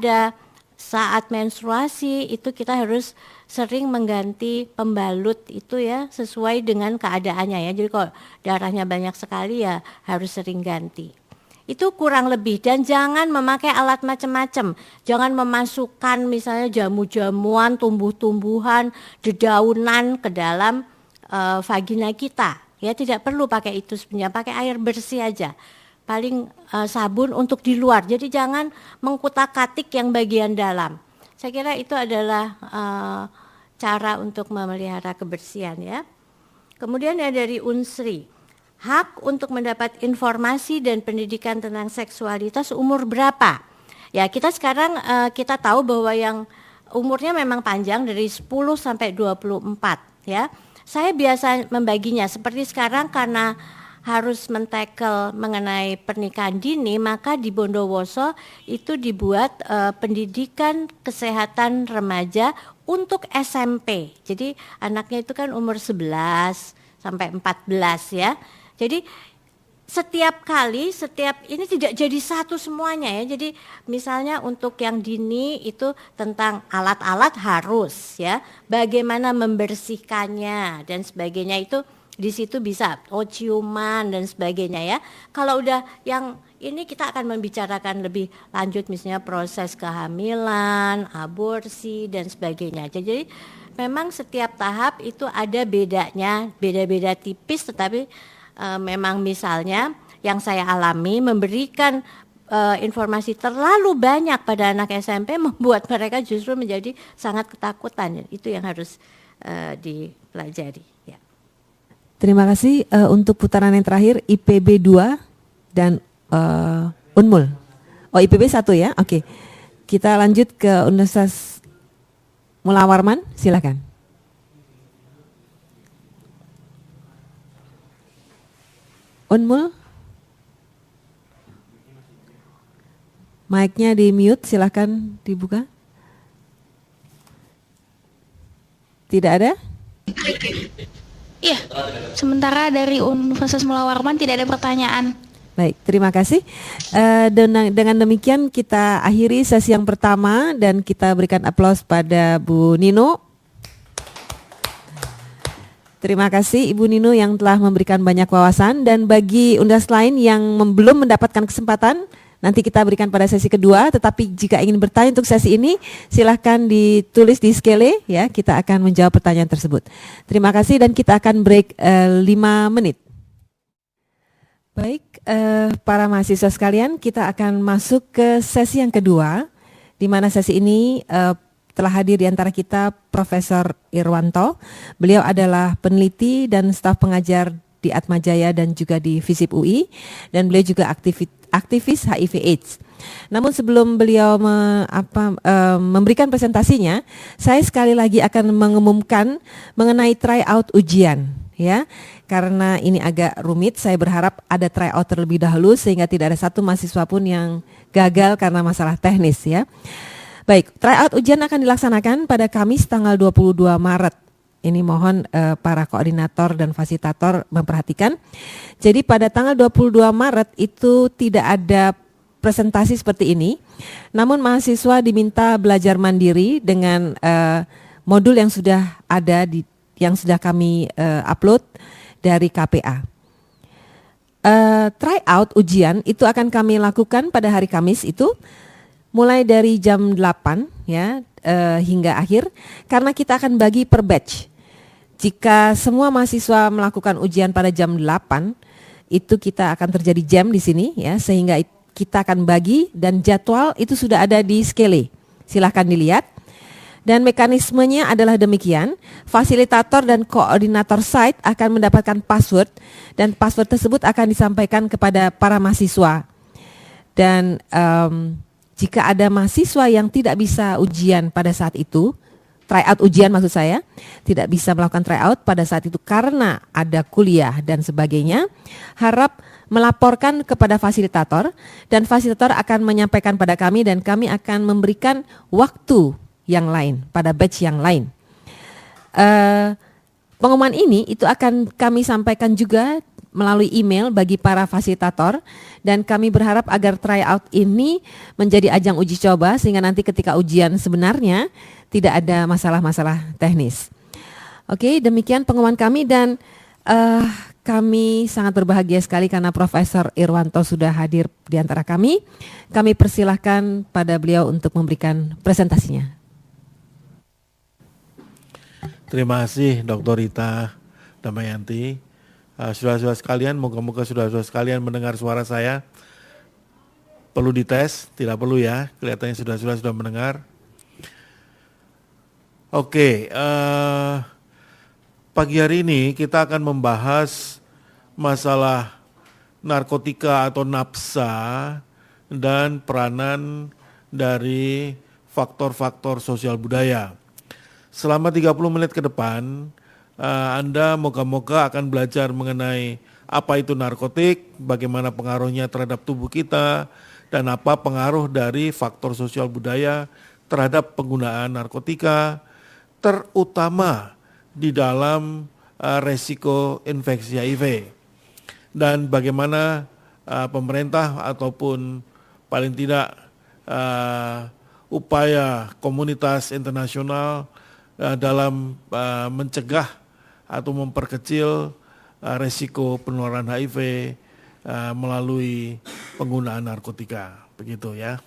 pada saat menstruasi itu kita harus sering mengganti pembalut itu ya sesuai dengan keadaannya ya. Jadi kalau darahnya banyak sekali ya harus sering ganti. Itu kurang lebih, dan jangan memakai alat macam-macam. Jangan memasukkan misalnya jamu-jamuan, tumbuh-tumbuhan, dedaunan ke dalam vagina kita. Ya tidak perlu pakai itu sebenarnya, pakai air bersih aja. Paling sabun untuk di luar. Jadi jangan mengkutak-katik yang bagian dalam. Saya kira itu adalah cara untuk memelihara kebersihan ya. Kemudian ya dari Unsri, hak untuk mendapat informasi dan pendidikan tentang seksualitas umur berapa? Ya kita sekarang kita tahu bahwa yang umurnya memang panjang dari 10 sampai 24 ya. Saya biasa membaginya seperti sekarang karena harus mentekel mengenai pernikahan dini, maka di Bondowoso itu dibuat pendidikan kesehatan remaja untuk SMP. Jadi anaknya itu kan umur 11 sampai 14 ya. Jadi setiap ini tidak jadi satu semuanya ya. Jadi misalnya untuk yang dini itu tentang alat-alat harus ya, bagaimana membersihkannya dan sebagainya itu di situ bisa ciuman dan sebagainya ya. Kalau udah yang ini kita akan membicarakan lebih lanjut misalnya proses kehamilan, aborsi dan sebagainya. Jadi memang setiap tahap itu ada bedanya, beda-beda tipis, tetapi memang misalnya yang saya alami memberikan informasi terlalu banyak pada anak SMP membuat mereka justru menjadi sangat ketakutan. Itu yang harus dipelajari. Ya. Terima kasih untuk putaran yang terakhir IPB 2 dan Unmul. Oh IPB 1 ya, oke. Kita lanjut ke Universitas Mula Warman, silakan. Unmul, mic-nya di mute, silakan dibuka. Tidak ada? Iya, sementara dari Universitas Mula Warman tidak ada pertanyaan. Baik, terima kasih. Dengan demikian kita akhiri sesi yang pertama dan kita berikan aplaus pada Bu Nino. Terima kasih Ibu Nino yang telah memberikan banyak wawasan, dan bagi universitas lain yang belum mendapatkan kesempatan, nanti kita berikan pada sesi kedua. Tetapi jika ingin bertanya untuk sesi ini, silahkan ditulis di skele ya, kita akan menjawab pertanyaan tersebut. Terima kasih dan kita akan break 5 menit. Baik, para mahasiswa sekalian, kita akan masuk ke sesi yang kedua, di mana sesi ini telah hadir di antara kita Profesor Irwanto. Beliau adalah peneliti dan staf pengajar di Atmajaya dan juga di FISIP UI, dan beliau juga aktivis HIV/AIDS. Namun sebelum beliau memberikan presentasinya, saya sekali lagi akan mengumumkan mengenai tryout ujian ya. Karena ini agak rumit, saya berharap ada tryout terlebih dahulu sehingga tidak ada satu mahasiswa pun yang gagal karena masalah teknis ya. Baik, tryout ujian akan dilaksanakan pada Kamis tanggal 22 Maret. Ini mohon para koordinator dan fasilitator memperhatikan. Jadi pada tanggal 22 Maret itu tidak ada presentasi seperti ini. Namun mahasiswa diminta belajar mandiri dengan modul yang sudah ada yang sudah kami upload dari KPA. Tryout ujian itu akan kami lakukan pada hari Kamis itu mulai dari jam 8 ya hingga akhir, karena kita akan bagi per batch. Jika semua mahasiswa melakukan ujian pada jam 8, itu kita akan terjadi jam di sini ya, sehingga kita akan bagi, dan jadwal itu sudah ada di skele. Silahkan dilihat. Dan mekanismenya adalah demikian, fasilitator dan koordinator site akan mendapatkan password, dan password tersebut akan disampaikan kepada para mahasiswa. Dan jika ada mahasiswa yang tidak bisa ujian pada saat itu, tryout ujian maksud saya, tidak bisa melakukan tryout pada saat itu karena ada kuliah dan sebagainya, harap melaporkan kepada fasilitator, dan fasilitator akan menyampaikan pada kami, dan kami akan memberikan waktu yang lain pada batch yang lain. Pengumuman ini itu akan kami sampaikan juga melalui email bagi para fasilitator, dan kami berharap agar tryout ini menjadi ajang uji coba sehingga nanti ketika ujian sebenarnya tidak ada masalah-masalah teknis. Oke, demikian pengumuman kami, dan kami sangat berbahagia sekali karena Profesor Irwanto sudah hadir di antara kami. Kami persilahkan pada beliau untuk memberikan presentasinya. Terima kasih Dr. Rita Damayanti. Saudara-saudara sekalian, moga-moga saudara-saudara sekalian mendengar suara saya. Perlu dites? Tidak perlu ya, kelihatannya saudara-saudara sudah mendengar. Oke, pagi hari ini kita akan membahas masalah narkotika atau nafsa dan peranan dari faktor-faktor sosial budaya. Selama 30 menit ke depan, Anda moga-moga akan belajar mengenai apa itu narkotik, bagaimana pengaruhnya terhadap tubuh kita, dan apa pengaruh dari faktor sosial budaya terhadap penggunaan narkotika, terutama di dalam resiko infeksi HIV. Dan bagaimana pemerintah ataupun paling tidak upaya komunitas internasional dalam mencegah atau memperkecil resiko penularan HIV melalui penggunaan narkotika, begitu ya.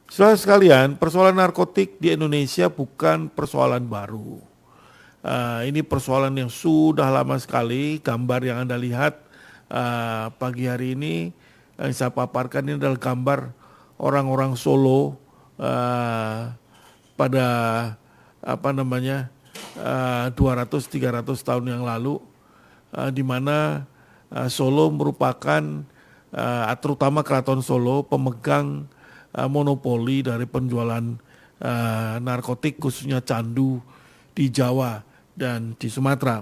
Saudara sekalian, persoalan narkotik di Indonesia bukan persoalan baru. Ini persoalan yang sudah lama sekali. Gambar yang Anda lihat pagi hari ini yang saya paparkan ini adalah gambar orang-orang Solo pada 200-300 tahun yang lalu, di mana Solo merupakan terutama Keraton Solo pemegang monopoli dari penjualan narkotik khususnya candu di Jawa dan di Sumatera.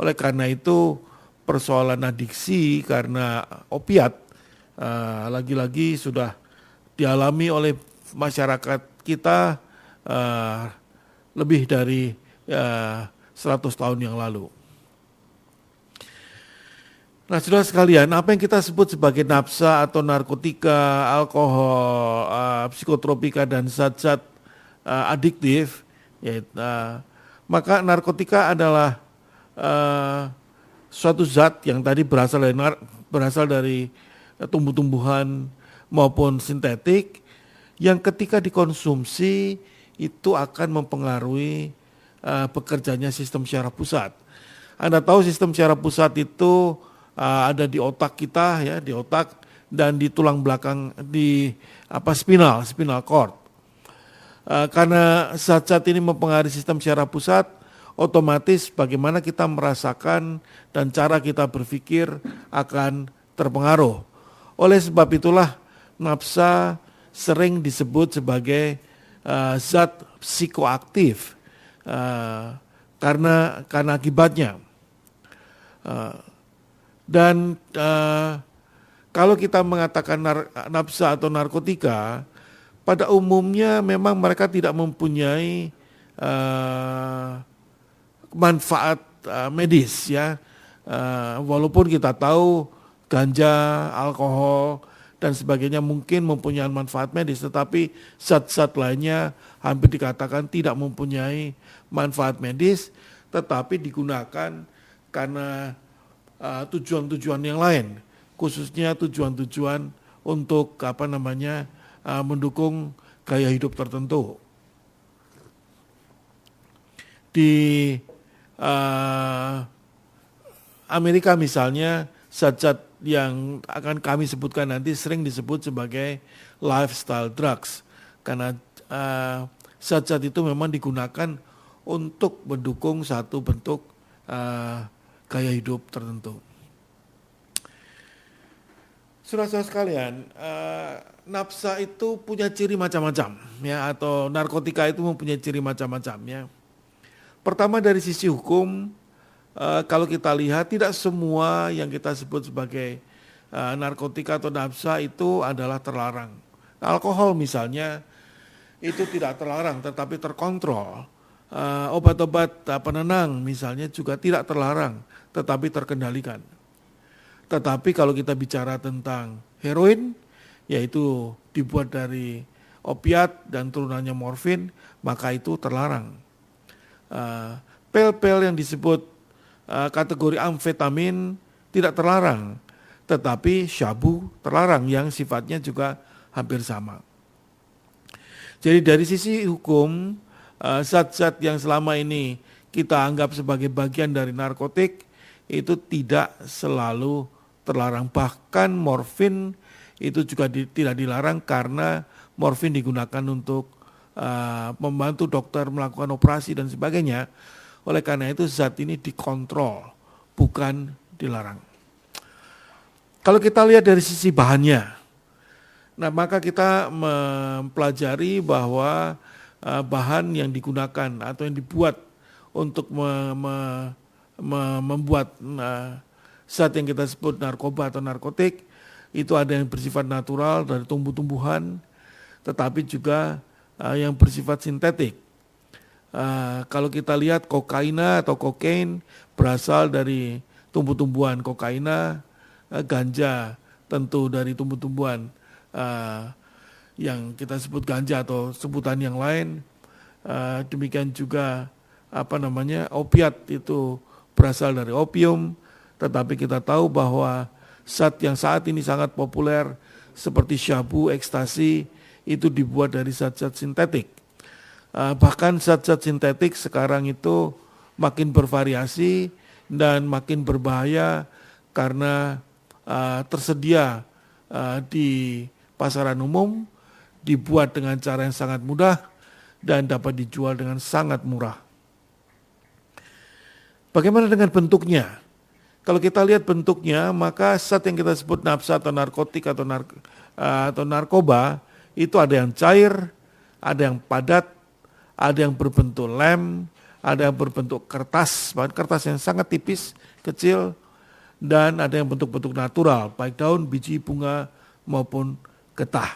Oleh karena itu persoalan adiksi karena opiat lagi-lagi sudah dialami oleh masyarakat kita lebih dari 100 tahun yang lalu. Nah, saudara sekalian, apa yang kita sebut sebagai nafsa atau narkotika, alkohol, psikotropika dan zat-zat adiktif, yaitu, maka narkotika adalah suatu zat yang tadi berasal dari tumbuh-tumbuhan maupun sintetik yang ketika dikonsumsi itu akan mempengaruhi bekerjanya sistem syaraf pusat. Anda tahu sistem syaraf pusat itu ada di otak kita ya, di otak dan di tulang belakang di spinal cord. Karena zat-zat ini mempengaruhi sistem syaraf pusat, otomatis bagaimana kita merasakan dan cara kita berpikir akan terpengaruh. Oleh sebab itulah nafsa sering disebut sebagai zat psikoaktif karena akibatnya. Dan kalau kita mengatakan nafsa atau narkotika, pada umumnya memang mereka tidak mempunyai manfaat medis ya. Walaupun kita tahu ganja, alkohol dan sebagainya mungkin mempunyai manfaat medis, tetapi zat-zat lainnya hampir dikatakan tidak mempunyai manfaat medis, tetapi digunakan karena tujuan-tujuan yang lain, khususnya tujuan-tujuan untuk mendukung gaya hidup tertentu. Di Amerika misalnya, zat-zat yang akan kami sebutkan nanti sering disebut sebagai lifestyle drugs, karena zat-zat itu memang digunakan untuk mendukung satu bentuk gaya hidup tertentu. Saudara-saudara sekalian, nafsa itu punya ciri macam-macam ya, atau narkotika itu mempunyai ciri macam-macam ya. Pertama dari sisi hukum, kalau kita lihat tidak semua yang kita sebut sebagai narkotika atau nafsa itu adalah terlarang. Alkohol misalnya itu tidak terlarang tetapi terkontrol. obat-obat penenang misalnya juga tidak terlarang, tetapi terkendalikan. Tetapi kalau kita bicara tentang heroin, yaitu dibuat dari opiat dan turunannya morfin, maka itu terlarang. Pil-pil yang disebut kategori amfetamin tidak terlarang, tetapi syabu terlarang yang sifatnya juga hampir sama. Jadi dari sisi hukum, zat-zat yang selama ini kita anggap sebagai bagian dari narkotik itu tidak selalu terlarang. Bahkan morfin itu juga tidak dilarang karena morfin digunakan untuk membantu dokter melakukan operasi dan sebagainya. Oleh karena itu zat ini dikontrol, bukan dilarang. Kalau kita lihat dari sisi bahannya, nah maka kita mempelajari bahwa bahan yang digunakan atau yang dibuat untuk membuat zat yang kita sebut narkoba atau narkotik itu ada yang bersifat natural dari tumbuh-tumbuhan, tetapi juga yang bersifat sintetik. Kalau kita lihat kokaina atau kokain berasal dari tumbuh-tumbuhan, kokaina, ganja tentu dari tumbuh-tumbuhan yang kita sebut ganja atau sebutan yang lain. Demikian juga opiat itu berasal dari opium, tetapi kita tahu bahwa zat yang saat ini sangat populer seperti syabu, ekstasi itu dibuat dari zat-zat sintetik. Bahkan zat-zat sintetik sekarang itu makin bervariasi dan makin berbahaya karena tersedia di pasaran umum, dibuat dengan cara yang sangat mudah dan dapat dijual dengan sangat murah. Bagaimana dengan bentuknya? Kalau kita lihat bentuknya, maka zat yang kita sebut nafsa atau narkotik atau narkoba itu ada yang cair, ada yang padat, ada yang berbentuk lem, ada yang berbentuk kertas, bahan kertas yang sangat tipis, kecil, dan ada yang bentuk-bentuk natural, baik daun, biji, bunga, maupun getah.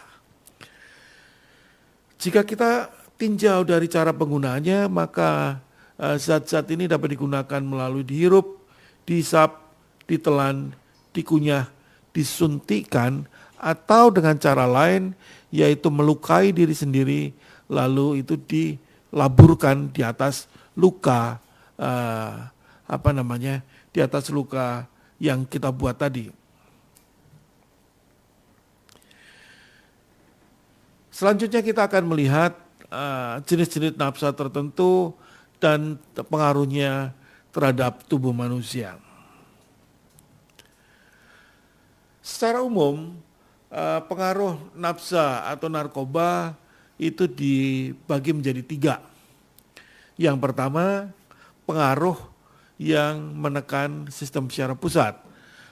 Jika kita tinjau dari cara penggunaannya, maka zat-zat ini dapat digunakan melalui dihirup, dihisap, ditelan, dikunyah, disuntikkan, atau dengan cara lain, yaitu melukai diri sendiri, lalu itu dilaburkan di atas luka, di atas luka yang kita buat tadi. Selanjutnya kita akan melihat jenis-jenis nafsa tertentu dan pengaruhnya terhadap tubuh manusia. Secara umum, pengaruh nafsa atau narkoba itu dibagi menjadi 3. Yang pertama, pengaruh yang menekan sistem secara pusat.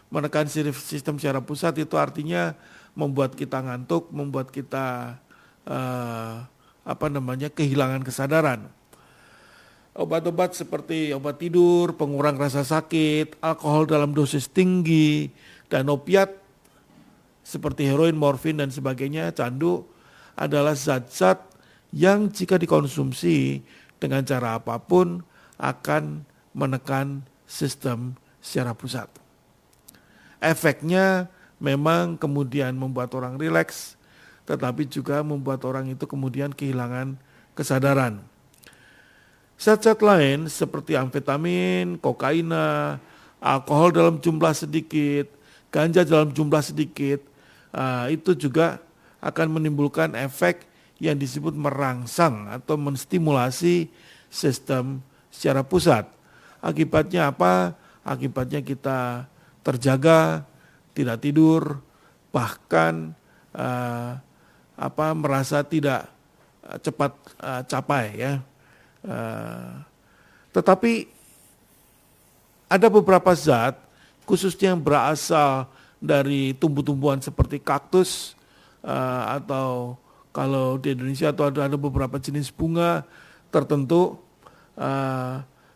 Menekan sistem secara pusat itu artinya membuat kita ngantuk, membuat kita kehilangan kesadaran. Obat-obat seperti obat tidur, pengurang rasa sakit, alkohol dalam dosis tinggi, dan opiat seperti heroin, morfin, dan sebagainya, candu, adalah zat-zat yang jika dikonsumsi dengan cara apapun akan menekan sistem secara pusat. Efeknya memang kemudian membuat orang rileks, tetapi juga membuat orang itu kemudian kehilangan kesadaran. Zat-zat lain seperti amfetamin, kokaina, alkohol dalam jumlah sedikit, ganja dalam jumlah sedikit, itu juga akan menimbulkan efek yang disebut merangsang atau menstimulasi sistem secara pusat. Akibatnya apa? Akibatnya kita terjaga, tidak tidur, bahkan merasa tidak cepat capai ya. Tetapi ada beberapa zat khususnya yang berasal dari tumbuh-tumbuhan seperti kaktus atau kalau di Indonesia atau ada beberapa jenis bunga tertentu,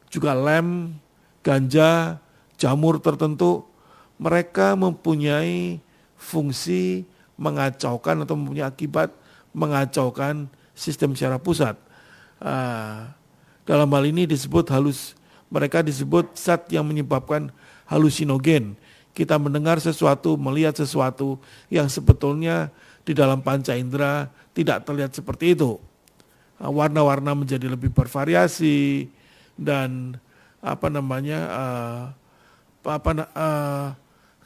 juga lem, ganja, jamur tertentu, mereka mempunyai fungsi mengacaukan atau mempunyai akibat mengacaukan sistem secara pusat. Dalam hal ini mereka disebut zat yang menyebabkan halusinogen. Kita mendengar sesuatu, melihat sesuatu yang sebetulnya di dalam panca indera tidak terlihat seperti itu. Warna-warna menjadi lebih bervariasi dan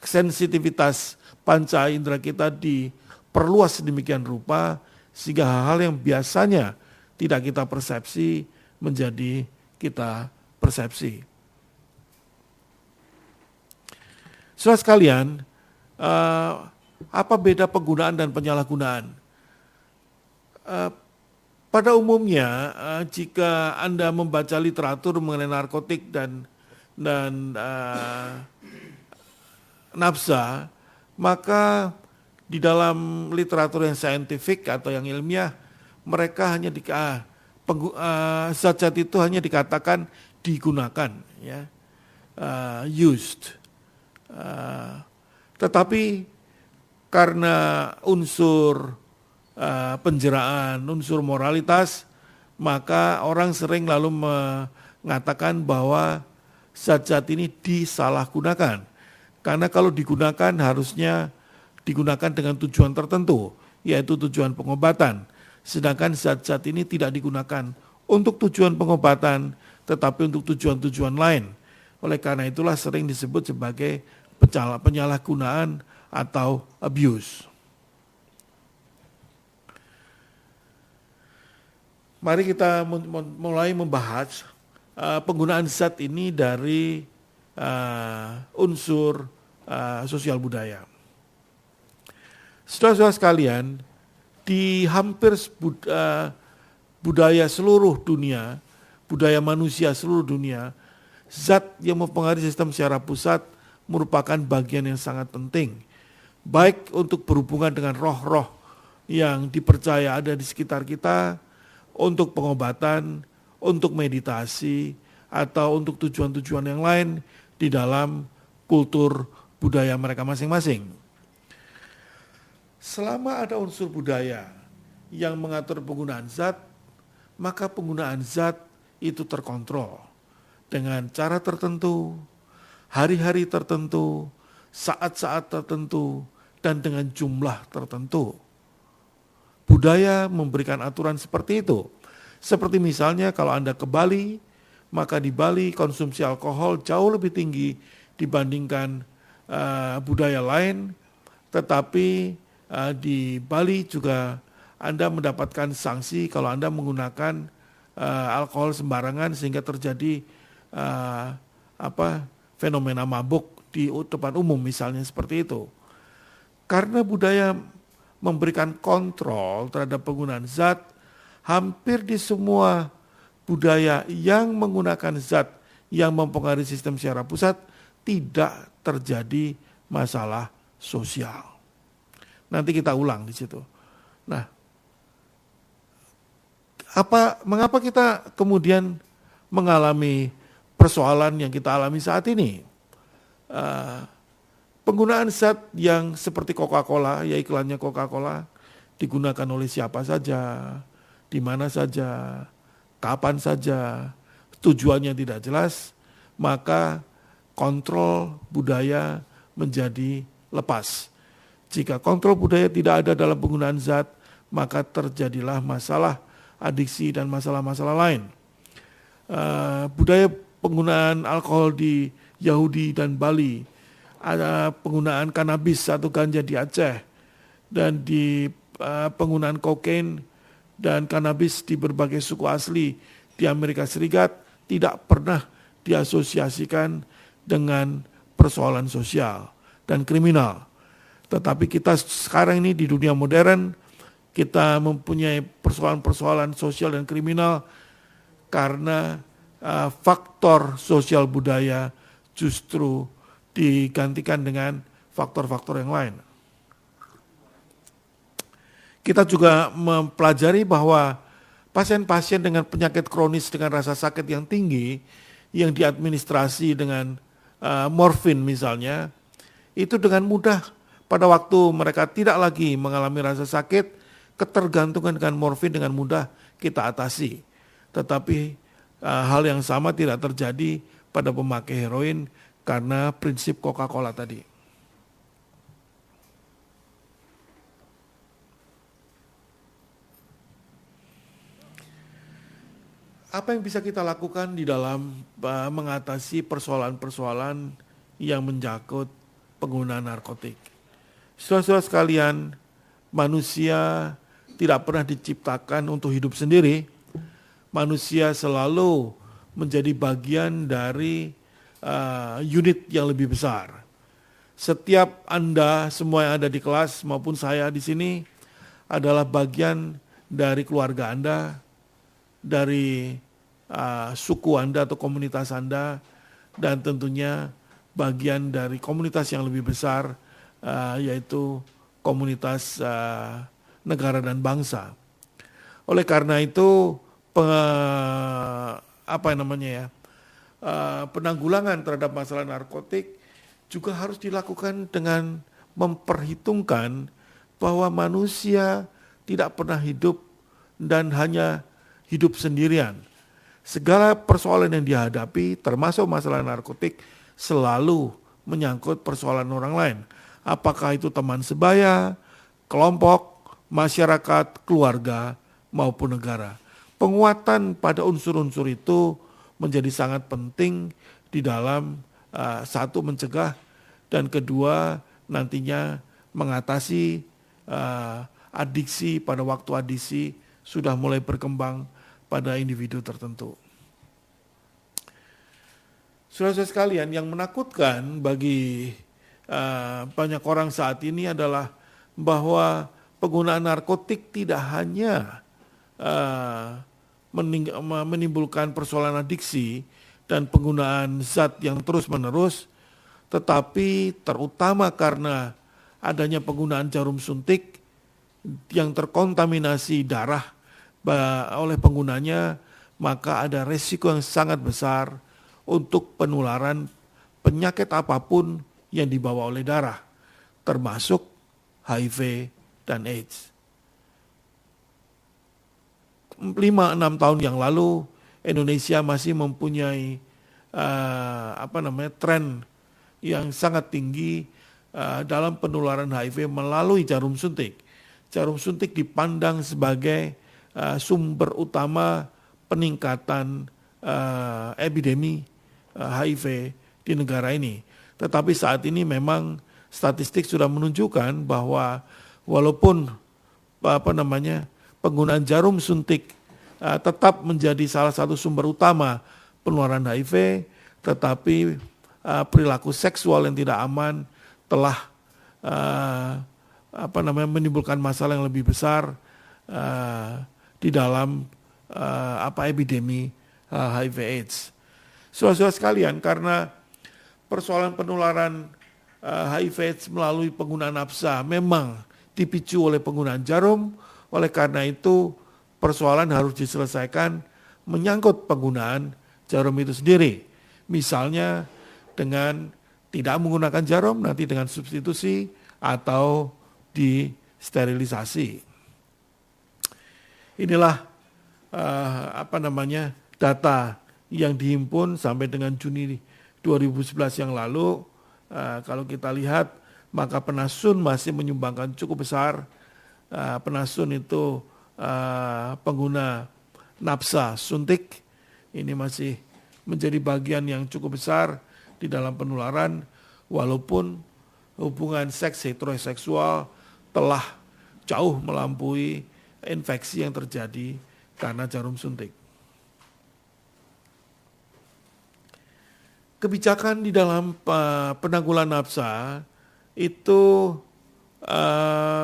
sensitivitas panca indera kita diperluas sedemikian rupa sehingga hal-hal yang biasanya tidak kita persepsi menjadi kita persepsi. Saudara sekalian, apa beda penggunaan dan penyalahgunaan? Pada umumnya, jika Anda membaca literatur mengenai narkotik dan nafsa, maka di dalam literatur yang saintifik atau yang ilmiah, mereka hanya zat-zat itu hanya dikatakan digunakan, ya, used. Tetapi karena unsur penjeraan, unsur moralitas, maka orang sering lalu mengatakan bahwa zat-zat ini disalahgunakan. Karena kalau digunakan harusnya digunakan dengan tujuan tertentu, yaitu tujuan pengobatan. Sedangkan zat-zat ini tidak digunakan untuk tujuan pengobatan, tetapi untuk tujuan-tujuan lain. Oleh karena itulah sering disebut sebagai penyalahgunaan atau abuse. Mari kita mulai membahas penggunaan zat ini dari unsur sosial budaya. Saudara-saudara sekalian, di hampir budaya seluruh dunia, budaya manusia seluruh dunia, zat yang mempengaruhi sistem secara pusat merupakan bagian yang sangat penting, baik untuk berhubungan dengan roh-roh yang dipercaya ada di sekitar kita, untuk pengobatan, untuk meditasi, atau untuk tujuan-tujuan yang lain di dalam kultur budaya mereka masing-masing. Selama ada unsur budaya yang mengatur penggunaan zat, maka penggunaan zat itu terkontrol dengan cara tertentu, hari-hari tertentu, saat-saat tertentu, dan dengan jumlah tertentu. Budaya memberikan aturan seperti itu. Seperti misalnya kalau Anda ke Bali, maka di Bali konsumsi alkohol jauh lebih tinggi dibandingkan budaya lain, tetapi di Bali juga Anda mendapatkan sanksi kalau Anda menggunakan alkohol sembarangan sehingga terjadi fenomena mabuk di tempat umum misalnya seperti itu. Karena budaya memberikan kontrol terhadap penggunaan zat, hampir di semua budaya yang menggunakan zat yang mempengaruhi sistem secara pusat tidak terjadi masalah sosial. Nanti kita ulang di situ. Nah, mengapa kita kemudian mengalami persoalan yang kita alami saat ini? Penggunaan zat yang seperti Coca-Cola, ya iklannya Coca-Cola, digunakan oleh siapa saja, di mana saja, kapan saja, tujuannya tidak jelas, maka kontrol budaya menjadi lepas. Jika kontrol budaya tidak ada dalam penggunaan zat, maka terjadilah masalah adiksi dan masalah-masalah lain. Budaya penggunaan alkohol di Yahudi dan Bali, ada penggunaan kanabis atau ganja di Aceh, dan di penggunaan kokain dan kanabis di berbagai suku asli di Amerika Serikat tidak pernah diasosiasikan dengan persoalan sosial dan kriminal. Tetapi kita sekarang ini di dunia modern, kita mempunyai persoalan-persoalan sosial dan kriminal karena faktor sosial budaya justru digantikan dengan faktor-faktor yang lain. Kita juga mempelajari bahwa pasien-pasien dengan penyakit kronis dengan rasa sakit yang tinggi, yang diadministrasi dengan morfin misalnya, itu dengan mudah pada waktu mereka tidak lagi mengalami rasa sakit, ketergantungan dengan morfin dengan mudah kita atasi. Tetapi hal yang sama tidak terjadi pada pemakai heroin karena prinsip Coca-Cola tadi. Apa yang bisa kita lakukan di dalam mengatasi persoalan-persoalan yang menjangkut penggunaan narkotik? Saudara-saudara sekalian, manusia tidak pernah diciptakan untuk hidup sendiri. Manusia selalu menjadi bagian dari unit yang lebih besar. Setiap Anda, semua yang ada di kelas maupun saya di sini adalah bagian dari keluarga Anda, dari suku Anda atau komunitas Anda, dan tentunya bagian dari komunitas yang lebih besar, yaitu komunitas negara dan bangsa. Oleh karena itu, penanggulangan terhadap masalah narkotik juga harus dilakukan dengan memperhitungkan bahwa manusia tidak pernah hidup dan hanya hidup sendirian. Segala persoalan yang dihadapi, termasuk masalah narkotik, selalu menyangkut persoalan orang lain. Apakah itu teman sebaya, kelompok, masyarakat, keluarga, maupun negara. Penguatan pada unsur-unsur itu menjadi sangat penting di dalam satu, mencegah, dan kedua, nantinya mengatasi adiksi pada waktu adiksi sudah mulai berkembang pada individu tertentu. Saudara-saudara sekalian, yang menakutkan bagi banyak orang saat ini adalah bahwa penggunaan narkotik tidak hanya menimbulkan persoalan adiksi dan penggunaan zat yang terus-menerus, tetapi terutama karena adanya penggunaan jarum suntik yang terkontaminasi darah oleh penggunanya, maka ada resiko yang sangat besar untuk penularan penyakit apapun yang dibawa oleh darah, termasuk HIV dan AIDS. 5-6 tahun yang lalu Indonesia masih mempunyai tren yang sangat tinggi dalam penularan HIV melalui jarum suntik. Jarum suntik dipandang sebagai sumber utama peningkatan epidemi HIV di negara ini. Tetapi saat ini memang statistik sudah menunjukkan bahwa walaupun penggunaan jarum suntik tetap menjadi salah satu sumber utama penularan HIV, tetapi perilaku seksual yang tidak aman telah menimbulkan masalah yang lebih besar di dalam epidemi HIV/AIDS. Saudara-saudara sekalian, karena persoalan penularan HIV/AIDS melalui penggunaan nafsa memang dipicu oleh penggunaan jarum, oleh karena itu persoalan harus diselesaikan menyangkut penggunaan jarum itu sendiri. Misalnya dengan tidak menggunakan jarum, nanti dengan substitusi atau disterilisasi. Inilah data yang dihimpun sampai dengan Juni 2011 yang lalu. Kalau kita lihat, maka penasun masih menyumbangkan cukup besar. Penasun itu pengguna nafsa suntik, ini masih menjadi bagian yang cukup besar di dalam penularan, walaupun hubungan seks heteroseksual telah jauh melampaui infeksi yang terjadi karena jarum suntik. Kebijakan di dalam penanggulangan nafsa itu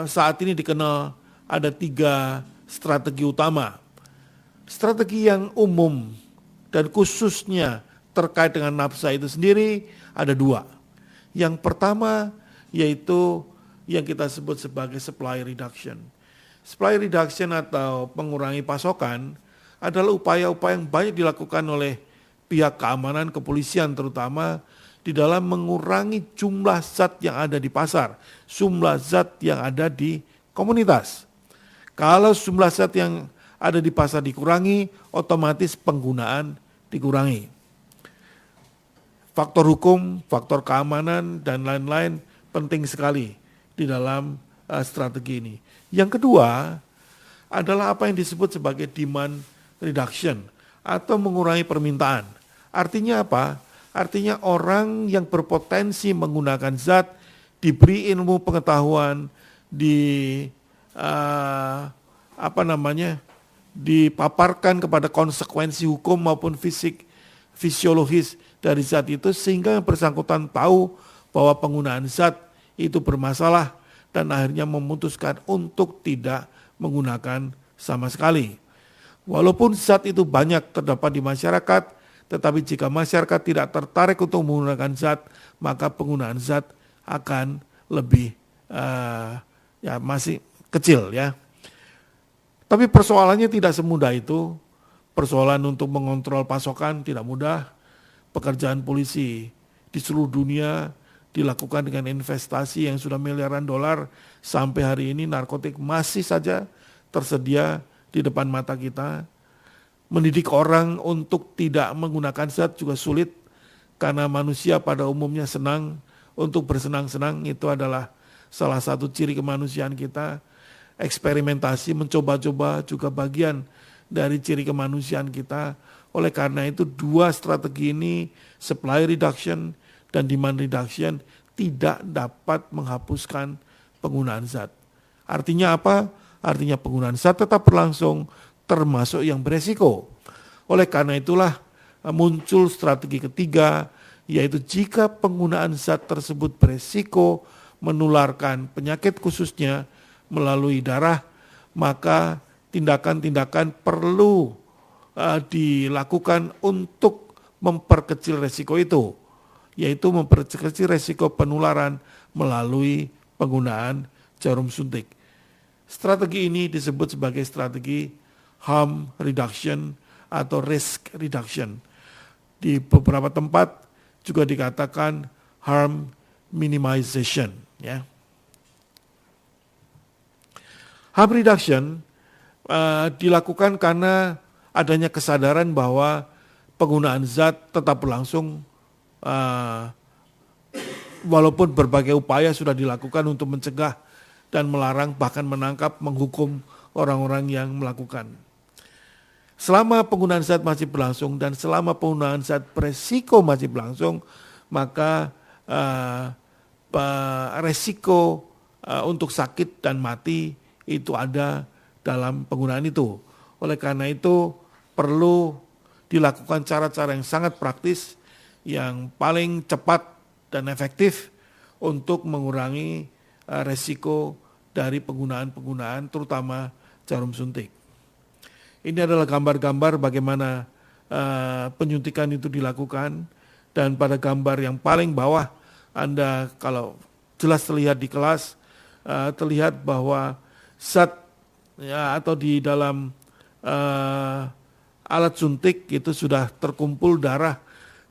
saat ini dikenal ada 3 strategi utama. Strategi yang umum dan khususnya terkait dengan nafsa itu sendiri ada 2. Yang pertama yaitu yang kita sebut sebagai supply reduction. Supply reduction atau mengurangi pasokan adalah upaya-upaya yang banyak dilakukan oleh pihak keamanan, kepolisian terutama, di dalam mengurangi jumlah zat yang ada di pasar, jumlah zat yang ada di komunitas. Kalau jumlah zat yang ada di pasar dikurangi, otomatis penggunaan dikurangi. Faktor hukum, faktor keamanan, dan lain-lain penting sekali di dalam strategi ini. Yang kedua adalah apa yang disebut sebagai demand reduction atau mengurangi permintaan. Artinya apa? Artinya orang yang berpotensi menggunakan zat, diberi ilmu pengetahuan, dipaparkan kepada konsekuensi hukum maupun fisiologis dari zat itu, sehingga yang bersangkutan tahu bahwa penggunaan zat itu bermasalah dan akhirnya memutuskan untuk tidak menggunakan sama sekali. Walaupun zat itu banyak terdapat di masyarakat, tetapi jika masyarakat tidak tertarik untuk menggunakan zat, maka penggunaan zat akan lebih masih kecil ya. Tapi persoalannya tidak semudah itu. Persoalan untuk mengontrol pasokan tidak mudah. Pekerjaan polisi di seluruh dunia dilakukan dengan investasi yang sudah miliaran dolar. Sampai hari ini narkotik masih saja tersedia di depan mata kita. Mendidik orang untuk tidak menggunakan zat juga sulit, karena manusia pada umumnya senang untuk bersenang-senang. Itu adalah salah satu ciri kemanusiaan kita. Eksperimentasi, mencoba-coba juga bagian dari ciri kemanusiaan kita. Oleh karena itu dua strategi ini, supply reduction dan demand reduction, tidak dapat menghapuskan penggunaan zat. Artinya apa? Artinya penggunaan zat tetap berlangsung, termasuk yang beresiko. Oleh karena itulah muncul strategi ketiga, yaitu jika penggunaan zat tersebut beresiko menularkan penyakit khususnya melalui darah, maka tindakan-tindakan perlu dilakukan untuk memperkecil resiko itu, yaitu memperkecil resiko penularan melalui penggunaan jarum suntik. Strategi ini disebut sebagai strategi harm reduction atau risk reduction. Di beberapa tempat juga dikatakan harm minimization. Ya. Harm reduction dilakukan karena adanya kesadaran bahwa penggunaan zat tetap berlangsung walaupun berbagai upaya sudah dilakukan untuk mencegah dan melarang, bahkan menangkap, menghukum orang-orang yang melakukan. Selama penggunaan zat masih berlangsung dan selama penggunaan zat beresiko masih berlangsung, maka resiko untuk sakit dan mati itu ada dalam penggunaan itu. Oleh karena itu perlu dilakukan cara-cara yang sangat praktis, yang paling cepat dan efektif untuk mengurangi resiko dari penggunaan-penggunaan terutama jarum suntik. Ini adalah gambar-gambar bagaimana penyuntikan itu dilakukan, dan pada gambar yang paling bawah Anda kalau jelas terlihat di kelas, terlihat bahwa zat atau di dalam alat suntik itu sudah terkumpul darah,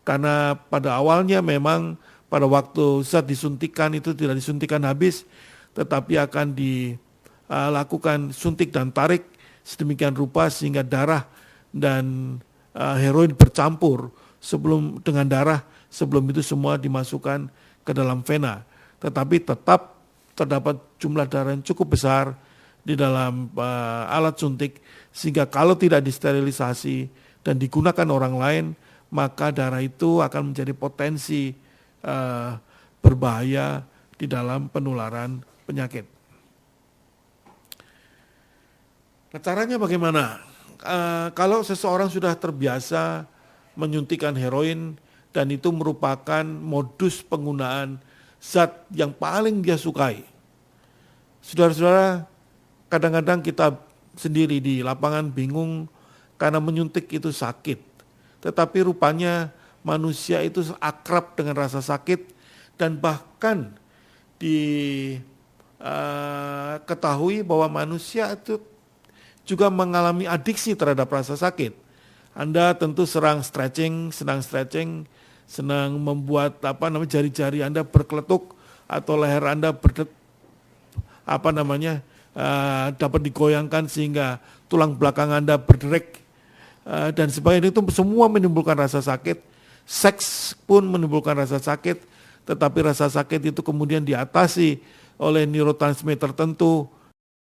karena pada awalnya memang pada waktu zat disuntikan itu tidak disuntikan habis, tetapi akan dilakukan suntik dan tarik sedemikian rupa sehingga darah dan heroin bercampur dengan darah. Sebelum itu semua dimasukkan ke dalam vena, tetapi tetap terdapat jumlah darah yang cukup besar di dalam alat suntik, sehingga kalau tidak disterilisasi dan digunakan orang lain, maka darah itu akan menjadi potensi berbahaya di dalam penularan penyakit. Nah, caranya bagaimana? Kalau seseorang sudah terbiasa menyuntikkan heroin dan itu merupakan modus penggunaan zat yang paling dia sukai. Saudara-saudara, kadang-kadang kita sendiri di lapangan bingung karena menyuntik itu sakit. Tetapi rupanya manusia itu akrab dengan rasa sakit, dan bahkan diketahui bahwa manusia itu juga mengalami adiksi terhadap rasa sakit. Anda tentu senang stretching, senang membuat jari-jari Anda berkeletuk atau leher Anda dapat digoyangkan sehingga tulang belakang Anda berderik. dan sebagainya, itu semua menimbulkan rasa sakit. Seks pun menimbulkan rasa sakit, tetapi rasa sakit itu kemudian diatasi oleh neurotransmitter tertentu,